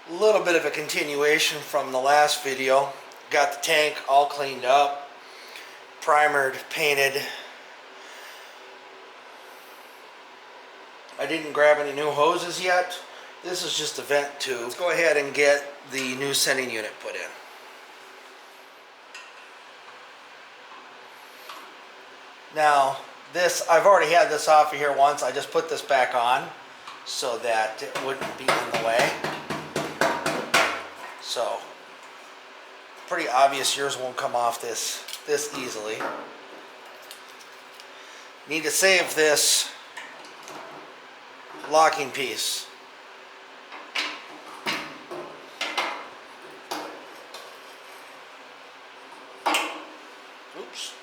A little bit of a continuation from the last video. Got the tank all cleaned up, primered, painted. I didn't grab any new hoses yet. This is just a vent tube. Let's go ahead and get the new sending unit put in. Now this, I've already had this off of here once. I just put this back on so that it wouldn't be in the way. So pretty obvious yours won't come off this easily. Need to save this locking piece. Oops.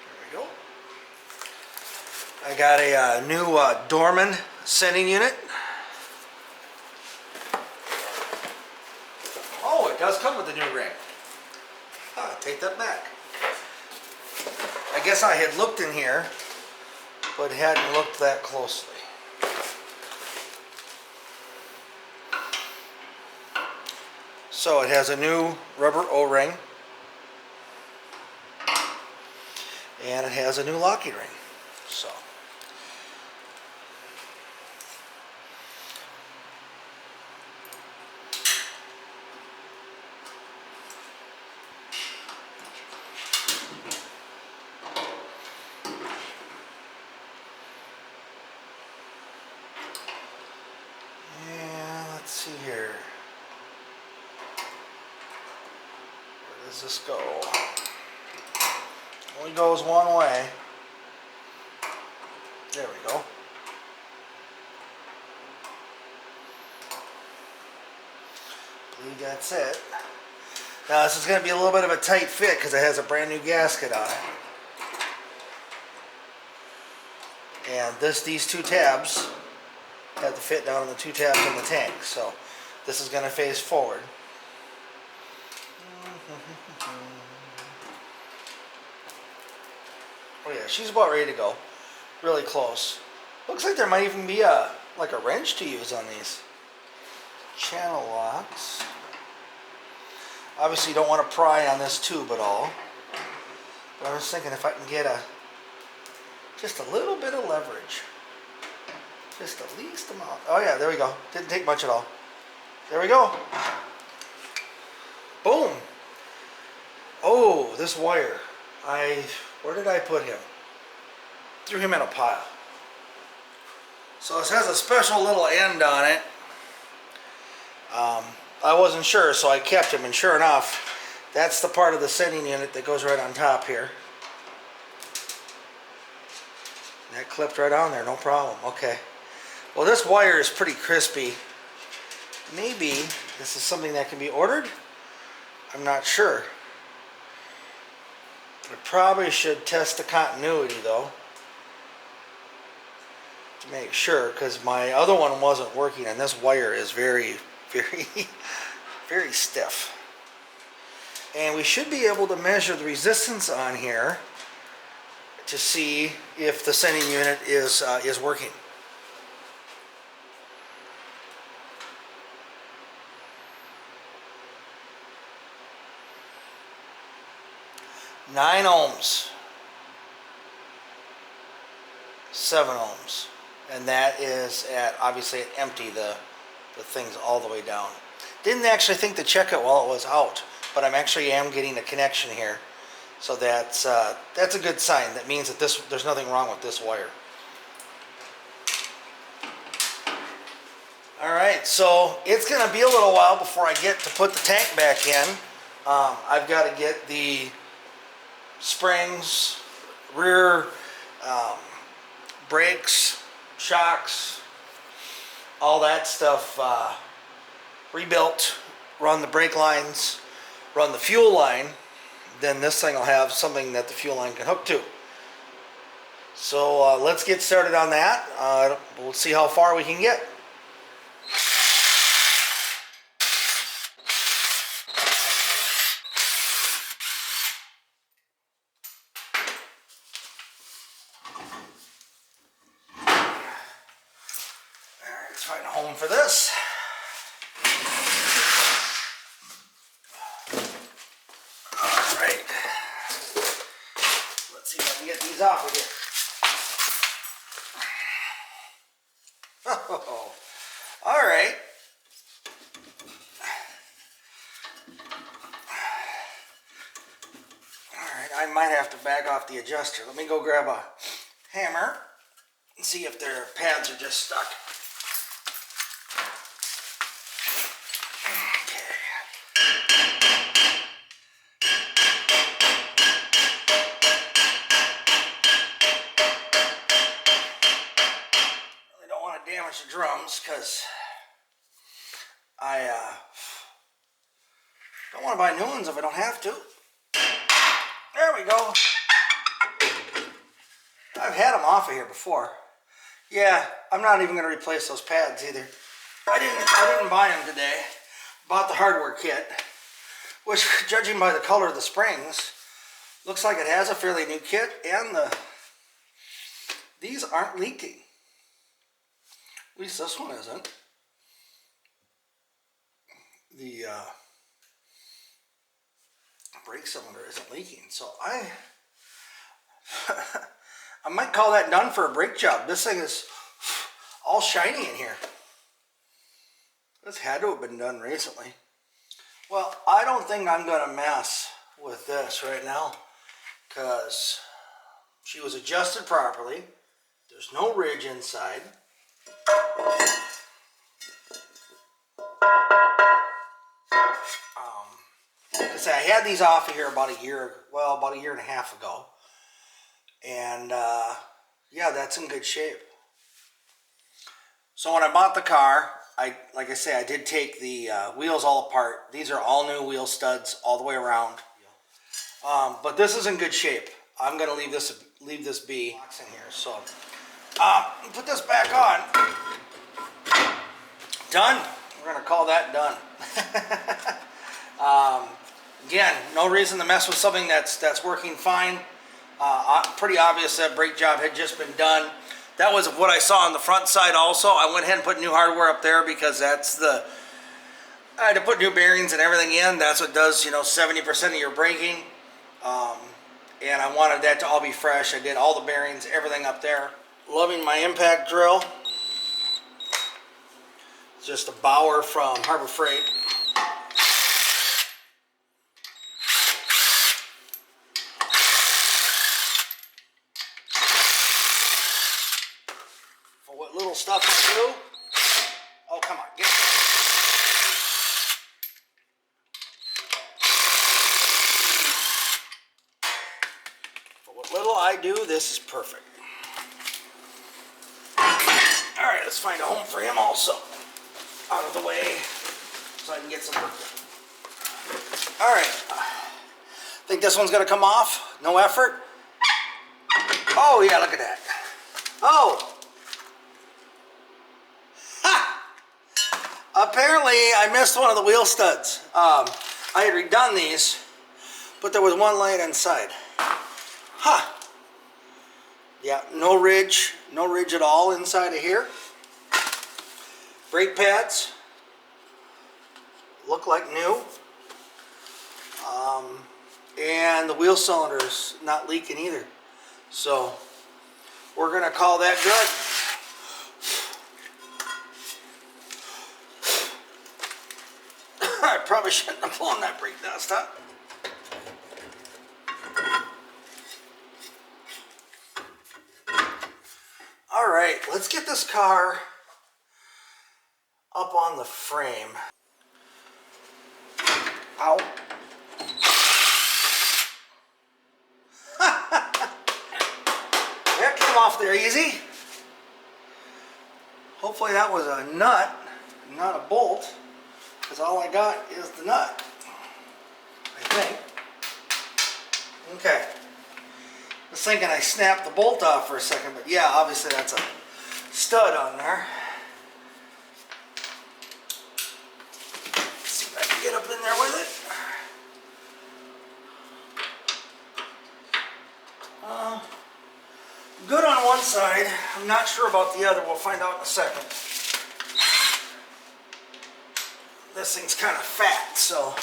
There we go. I got a new Dorman sending unit. Oh, it does come with a new ring. Take that back. I guess I had looked in here, but hadn't looked that closely. So it has a new rubber O-ring, and it has a new locking ring. So let's see here. Where does this go? Only goes one way. There we go. I believe that's it. Now this is going to be a little bit of a tight fit because it has a brand new gasket on it. And these two tabs have to fit down in the two tabs in the tank. So this is going to face forward. Oh yeah, she's about ready to go. Really close. Looks like there might even be like a wrench to use on these. Channel locks. Obviously you don't want to pry on this tube at all. But I was thinking if I can get just a little bit of leverage. Just the least amount. Oh yeah, there we go. Didn't take much at all. There we go. Boom. Oh, this wire. Where did I put him? Threw him in a pile. So this has a special little end on it. I wasn't sure, so I kept him, and sure enough, that's the part of the sending unit that goes right on top here. And that clipped right on there, no problem. Okay. Well, this wire is pretty crispy. Maybe this is something that can be ordered. I'm not sure. I probably should test the continuity though, to make sure, because my other one wasn't working, and this wire is very, very stiff. And we should be able to measure the resistance on here to see if the sending unit is working. Nine ohms, 7 ohms, and that is at, obviously at empty, the thing's all the way down. Didn't actually think to check it while it was out, but I'm getting a connection here, so that's a good sign. That means that there's nothing wrong with this wire. All right, so it's going to be a little while before I get to put the tank back in. I've got to get the springs, rear brakes, shocks, all that stuff rebuilt, run the brake lines, run the fuel line. Then this thing will have something that the fuel line can hook to. So let's get started on that. We'll see how far we can get. Let's find a home for this. Alright. Let's see if I can get these off of here. Oh, alright. Alright, I might have to back off the adjuster. Let me go grab a hammer and see if their pads are just stuck. Damage the drums because I don't want to buy new ones if I don't have to. There we go. I've had them off of here before. Yeah, I'm not even going to replace those pads either. I didn't buy them today. Bought the hardware kit, which, judging by the color of the springs, looks like it has a fairly new kit, and these aren't leaking. At least this one isn't. The brake cylinder isn't leaking, so I might call that done for a brake job. This thing is all shiny in here. This had to have been done recently. Well, I don't think I'm going to mess with this right now because she was adjusted properly. There's no ridge inside. Like I say, I had these off of here about a year and a half ago, and yeah, that's in good shape. So when I bought the car, like I say, I did take the wheels all apart. These are all new wheel studs all the way around, but this is in good shape. I'm going to leave this be in here. So put this back on. Done. We're going to call that done. Again, no reason to mess with something that's working fine. Pretty obvious that brake job had just been done. That was what I saw on the front side also. I went ahead and put new hardware up there because I had to put new bearings and everything in. That's what does, 70% of your braking. And I wanted that to all be fresh. I did all the bearings, everything up there. Loving my impact drill. Just a Bauer from Harbor Freight. For what little stuff I do. Oh, come on, get it. For what little I do, this is perfect. Alright, let's find a home for him also. Out of the way so I can get some work done. Alright. Think this one's going to come off? No effort? Oh, yeah, look at that. Oh! Ha! Apparently, I missed one of the wheel studs. I had redone these, but there was one laying inside. Huh. Yeah, no ridge at all inside of here. Brake pads look like new, and the wheel cylinder's not leaking either. So we're gonna call that good. I probably shouldn't have blown that brake dust up. All right, let's get this car up on the frame. Ow. That came off there easy. Hopefully that was a nut, not a bolt, because all I got is the nut, I think. Okay. I was thinking I snapped the bolt off for a second, but yeah, obviously that's a stud on there. Let's see if I can get up in there with it. Good on one side. I'm not sure about the other. We'll find out in a second. this thing's kind of fat, so.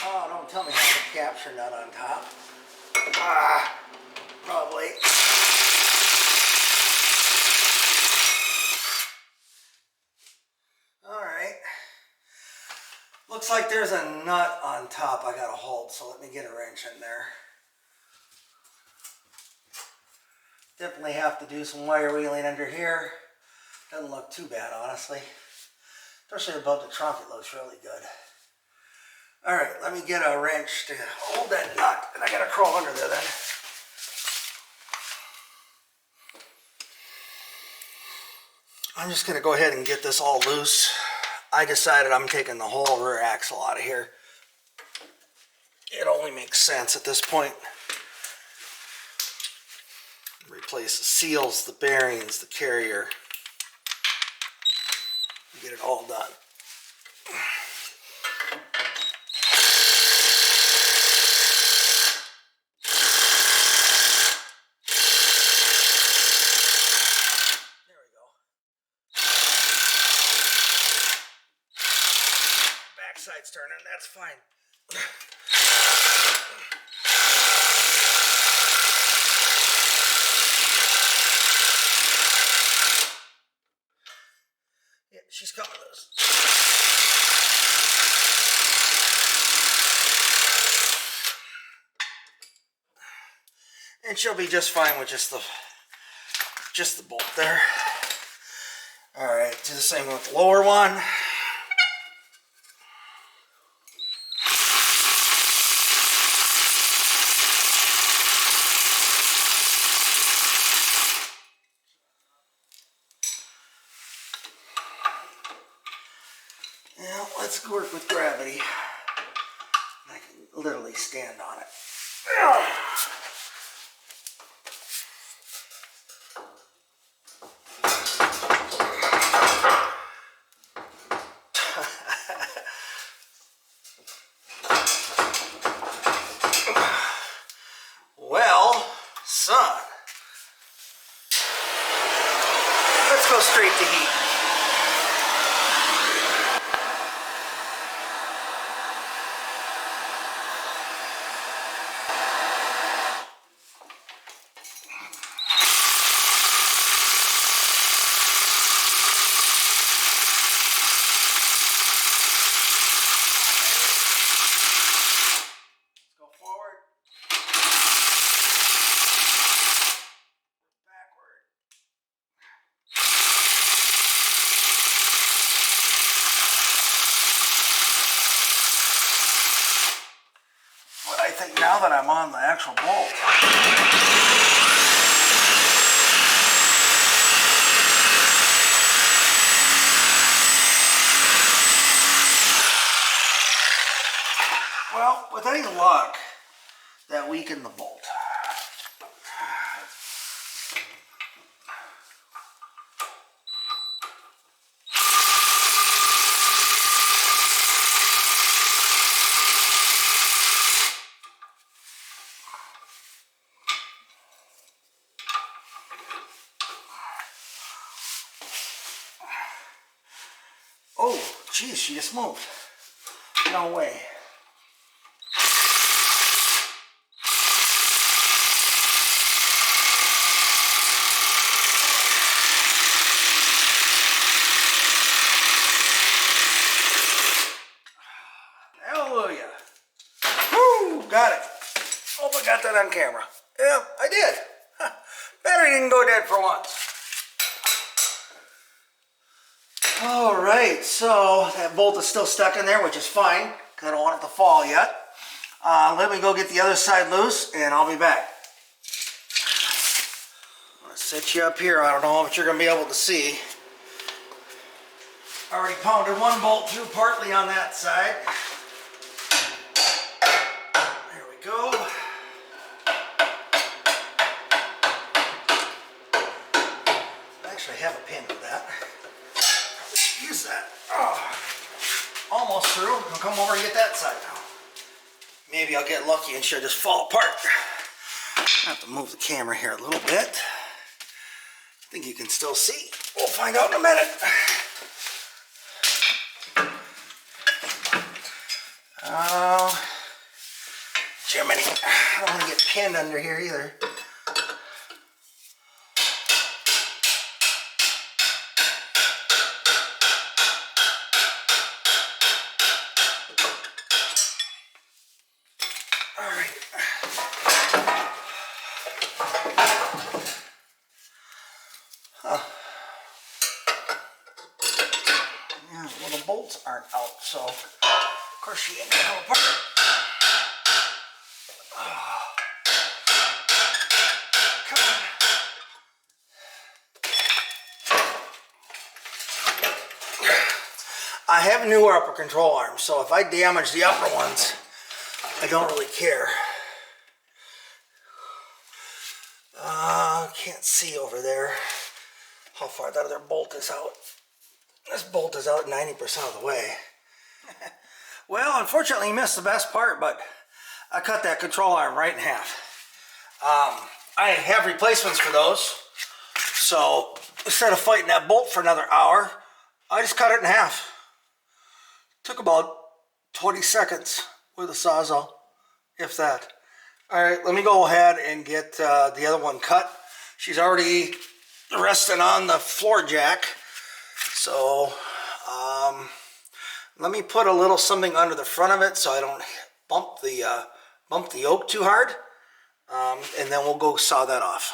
Oh, don't tell me how to capture nut on top. Probably. Alright. Looks like there's a nut on top I gotta hold, so let me get a wrench in there. Definitely have to do some wire wheeling under here. Doesn't look too bad, honestly. Especially above the trunk, it looks really good. Alright, let me get a wrench to hold that nut, and I gotta crawl under there then. I'm just going to go ahead and get this all loose. I decided I'm taking the whole rear axle out of here. It only makes sense at this point. Replace the seals, the bearings, the carrier. Get it all done. Backside's turning, that's fine. Yeah, she's coming loose. And she'll be just fine with just the bolt there. Alright, do the same with the lower one. Now, let's work with gravity. I can literally stand on it. Well, son, let's go straight to heat. Now that I'm on the actual bolt, well, with any luck, that weakened the bolt. Oh, geez, she just moved. No way. Hallelujah. Woo, got it. Hope I got that on camera. Yeah, I did. Huh. Battery didn't go dead for once. Alright, so that bolt is still stuck in there, which is fine, because I don't want it to fall yet. Let me go get the other side loose, and I'll be back. I'm going to set you up here. I don't know if you're going to be able to see. I already pounded one bolt through partly on that side. There we go. Actually, I have a pin for that. Use that. Oh, almost through. I'll come over and get that side now. maybe I'll get lucky and she'll just fall apart. I have to move the camera here a little bit. I think you can still see. We'll find out in a minute. Oh, Jiminy. I don't want to get pinned under here either. Well, the bolts aren't out, so of course she ain't gonna come apart. Oh. Come on. I have new upper control arms, so if I damage the upper ones, I don't really care. Can't see over there how far that other bolt is out. This bolt is out 90% of the way. Well, unfortunately, you missed the best part, but I cut that control arm right in half. I have replacements for those, so instead of fighting that bolt for another hour, I just cut it in half. Took about 20 seconds with a Sawzall, if that. All right, let me go ahead and get the other one cut. She's already resting on the floor jack. So let me put a little something under the front of it so I don't bump the yoke too hard, and then we'll go saw that off.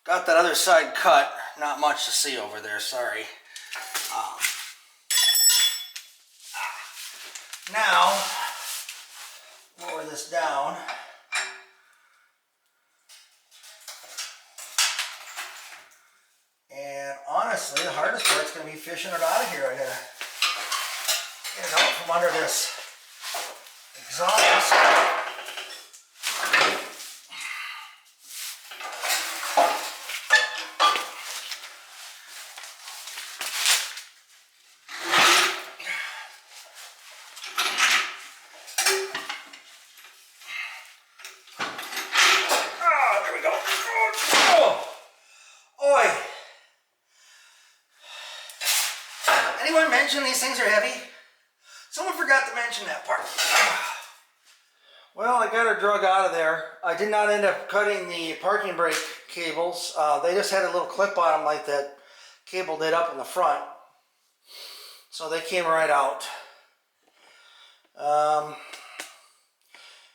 Got that other side cut. Not much to see over there, sorry. Now lower this down. And honestly, the hardest part's going to be fishing it out of here. I gotta get it out from under this exhaust. Oh, there we go. Oh, oi. Anyone mention these things are heavy? Someone forgot to mention that part. Well, I got her drug out of there. I did not end up cutting the parking brake cables. They just had a little clip on them like that cable did up in the front. So they came right out.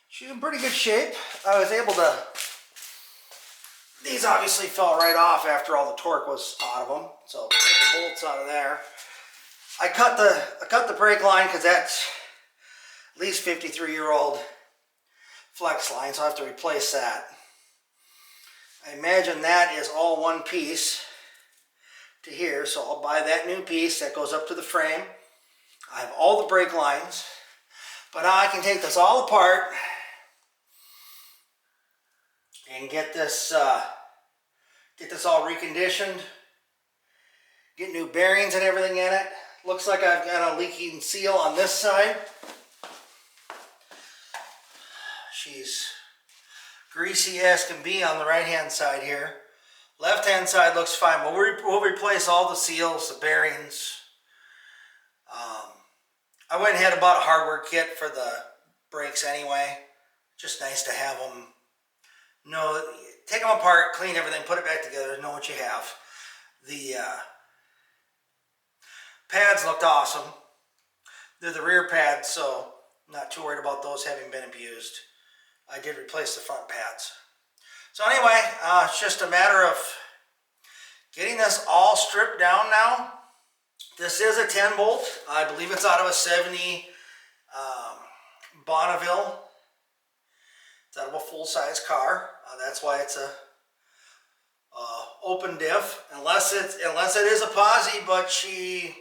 She's in pretty good shape. I was able to... These obviously fell right off after all the torque was out of them. So get the bolts out of there. I cut the brake line because that's at least 53-year-old flex line, so I have to replace that. I imagine that is all one piece to here, so I'll buy that new piece that goes up to the frame. I have all the brake lines, but now I can take this all apart and get this all reconditioned, get new bearings and everything in it. Looks like I've got a leaking seal on this side. She's greasy as can be on the right hand side here. Left hand side looks fine, but we'll replace all the seals, the bearings. I went ahead and bought a hardware kit for the brakes anyway. Just nice to have them. Take them apart, clean everything, put it back together, know what you have. The pads looked awesome. They're the rear pads, so I'm not too worried about those having been abused. I did replace the front pads. So anyway, it's just a matter of getting this all stripped down now. This is a 10 bolt. I believe it's out of a 70 Bonneville. It's out of a full-size car. That's why it's a open diff. Unless it is a posi, but she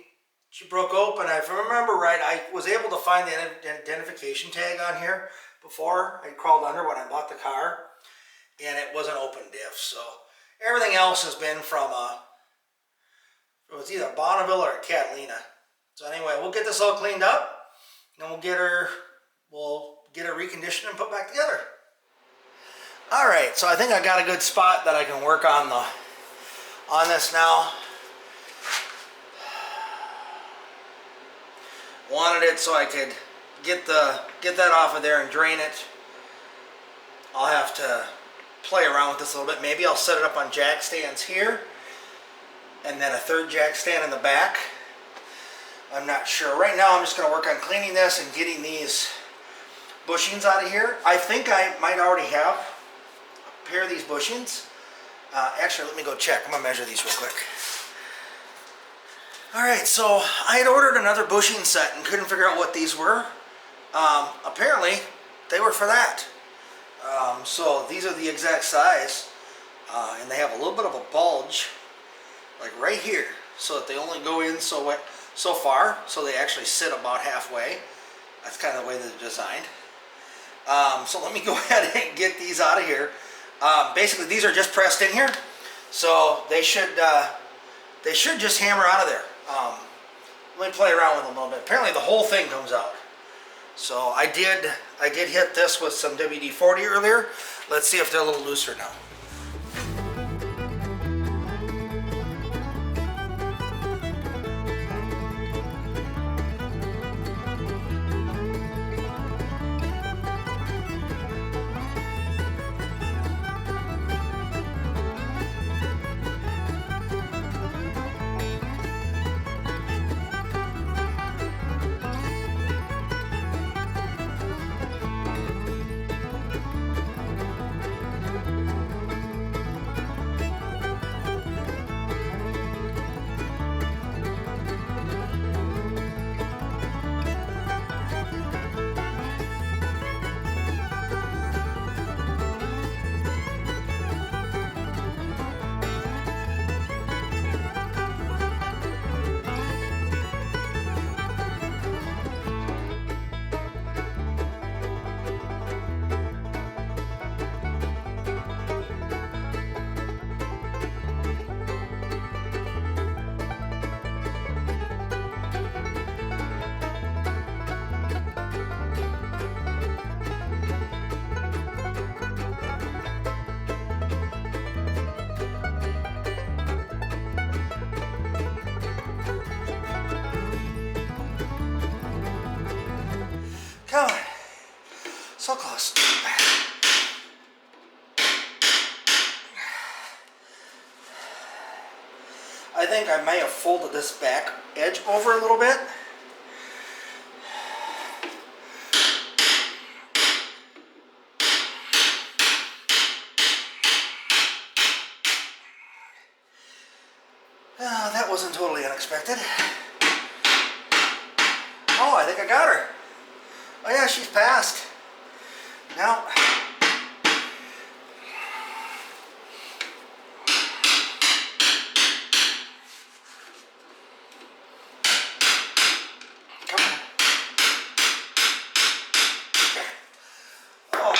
broke open. If I remember right, I was able to find the identification tag on here before. I crawled under when I bought the car, and it was an open diff. So everything else has been from it was either a Bonneville or a Catalina. So anyway, we'll get this all cleaned up, and then we'll get it reconditioned and put back together. All right, so I think I got a good spot that I can work on this now. Wanted it so I could get that off of there and drain it. I'll have to play around with this a little bit. Maybe I'll set it up on jack stands here and then a third jack stand in the back. I'm not sure. Right now I'm just going to work on cleaning this and getting these bushings out of here. I think I might already have a pair of these bushings. Actually, let me go check. I'm going to measure these real quick. Alright, so I had ordered another bushing set and couldn't figure out what these were. Apparently, they were for that. So these are the exact size, and they have a little bit of a bulge, like right here, so that they only go in so far, so they actually sit about halfway. That's kind of the way they're designed. So let me go ahead and get these out of here. Basically, these are just pressed in here, so they should just hammer out of there. Let me play around with them a little bit. Apparently, the whole thing comes out. So I did hit this with some WD-40 earlier. Let's see if they're a little looser now. Come on. So close. I think I may have folded this back edge over a little bit. That wasn't totally unexpected. Oh, I think I got her. Oh yeah, she's passed. Now, come on. Oh,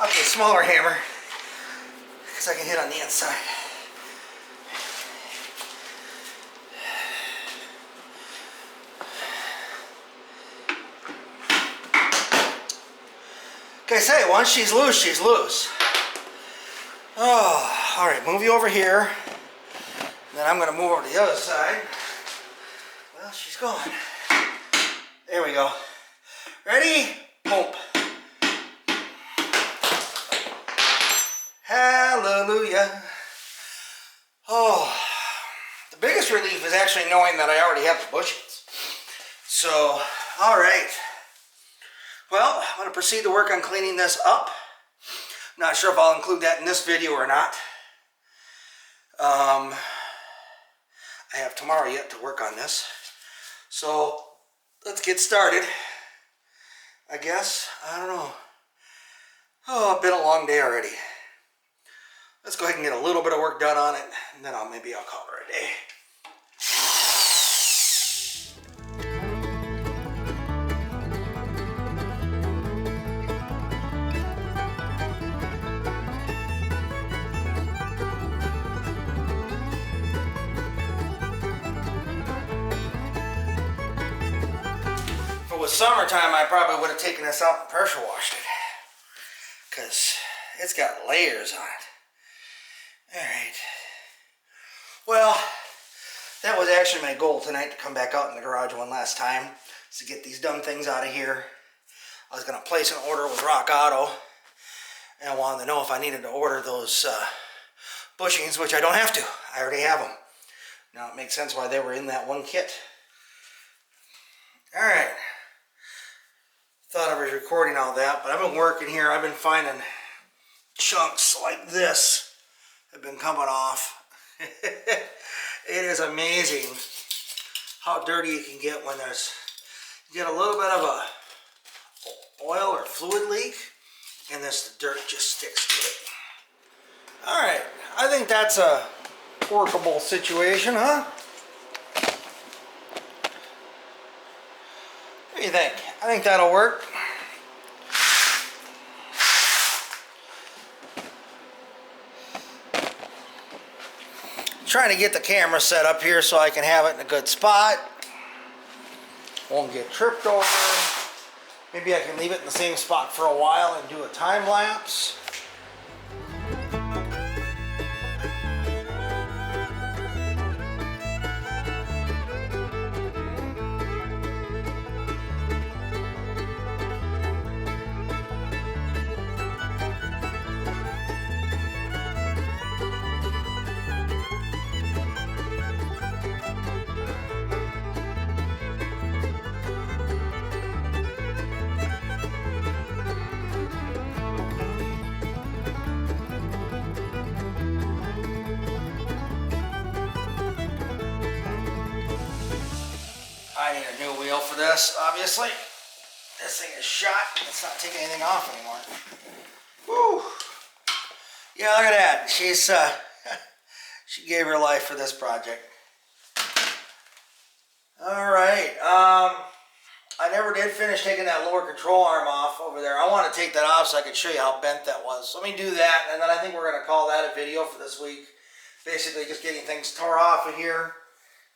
okay, smaller hammer, because I can hit on the inside. Like I say, once she's loose, she's loose. Oh, all right, move you over here. Then I'm going to move over to the other side. Well, she's gone. There we go. Ready? Pump. Hallelujah. Oh, the biggest relief is actually knowing that I already have the bushings. So, all right. Well, I'm going to proceed to work on cleaning this up. Not sure if I'll include that in this video or not. I have tomorrow yet to work on this. So, let's get started. I guess. I don't know. Oh, it's been a long day already. Let's go ahead and get a little bit of work done on it, and then maybe I'll call it a day. was summertime, I probably would have taken this out and pressure washed it. Because it's got layers on it. Alright. Well, that was actually my goal tonight, to come back out in the garage one last time. To get these dumb things out of here. I was going to place an order with Rock Auto. And I wanted to know if I needed to order those bushings, which I don't have to. I already have them. Now it makes sense why they were in that one kit. Alright. Thought I was recording all that, but I've been working here. I've been finding chunks like this have been coming off. It is amazing how dirty you can get when you get a little bit of a oil or fluid leak, and the dirt just sticks to it. Alright, I think that's a workable situation, huh? What do you think? I think that'll work. Trying to get the camera set up here so I can have it in a good spot. Won't get tripped over. Maybe I can leave it in the same spot for a while and do a time lapse. I need a new wheel for this, obviously. This thing is shot. It's not taking anything off anymore. Woo! Yeah, look at that. She's she gave her life for this project. Alright, I never did finish taking that lower control arm off over there. I want to take that off so I can show you how bent that was. So let me do that, and then I think we're going to call that a video for this week. Basically just getting things tore off of here.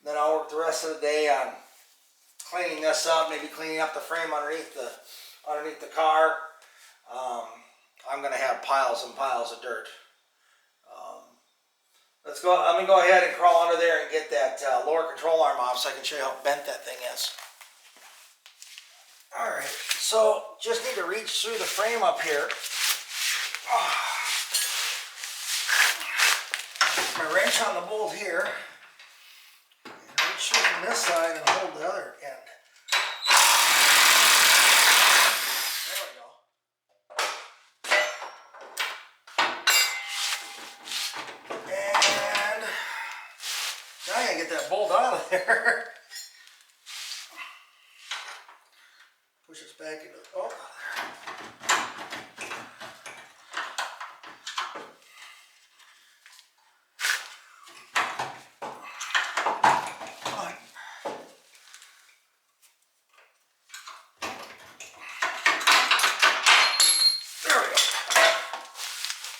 Then I'll work the rest of the day on cleaning this up, maybe cleaning up the frame underneath the car. I'm going to have piles and piles of dirt. Let me go ahead and crawl under there and get that lower control arm off so I can show you how bent that thing is. Alright, so just need to reach through the frame up here. My wrench on the bolt here. Reach through from this side and hold the other end. There we go. And now I gotta get that bolt out of there. Push this back into the, oh,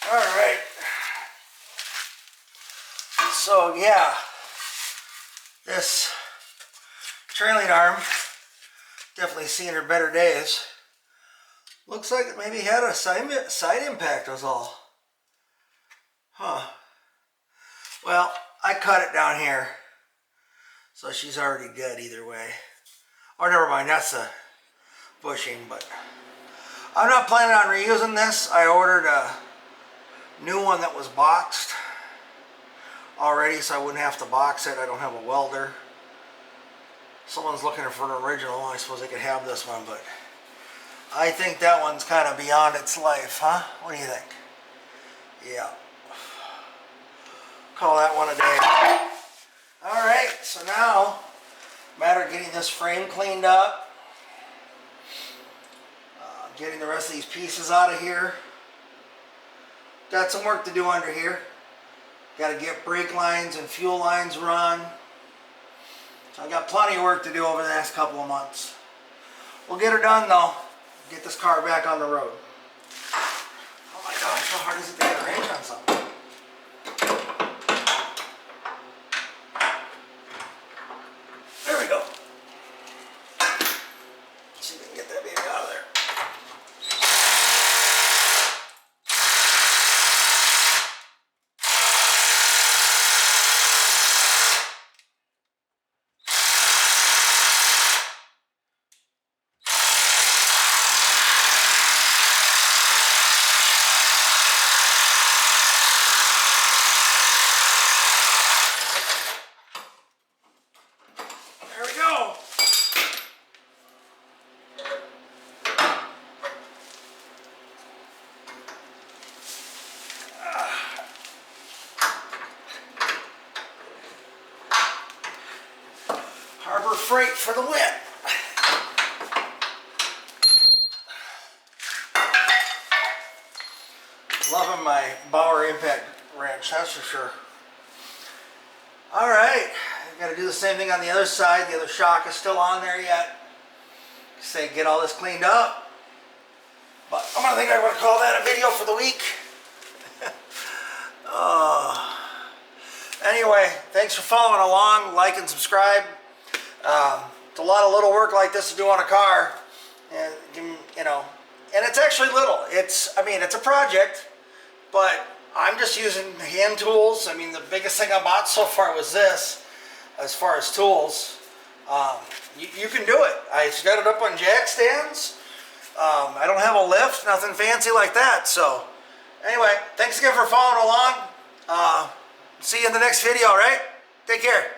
Alright, so yeah, this trailing arm, definitely seen her better days. Looks like it maybe had a side impact was all. Huh. Well, I cut it down here, so she's already dead either way. Or never mind, that's a bushing, but I'm not planning on reusing this. I ordered a new one that was boxed already, so I wouldn't have to box it. I don't have a welder. Someone's looking for an original. I suppose they could have this one, but I think that one's kind of beyond its life, huh? What do you think? Yeah. Call that one a day. Alright, so now, matter of getting this frame cleaned up, getting the rest of these pieces out of here. Got some work to do under here. Got to get brake lines and fuel lines run. So I got plenty of work to do over the next couple of months. We'll get her done though. Get this car back on the road. Oh my gosh, how hard is it to get a range on something? There we go. Freight for the win. Loving my Bauer impact wrench, that's for sure. Alright, I gotta do the same thing on the other side. The other shock is still on there yet. Say get all this cleaned up. But I'm gonna call that a video for the week. Anyway, thanks for following along. Like and subscribe. It's a lot of little work like this to do on a car, and you know, and it's actually little. I mean, it's a project, but I'm just using hand tools. I mean, the biggest thing I bought so far was this, as far as tools. You can do it. I set it up on jack stands. I don't have a lift, nothing fancy like that. So, anyway, thanks again for following along. See you in the next video, all right? Take care.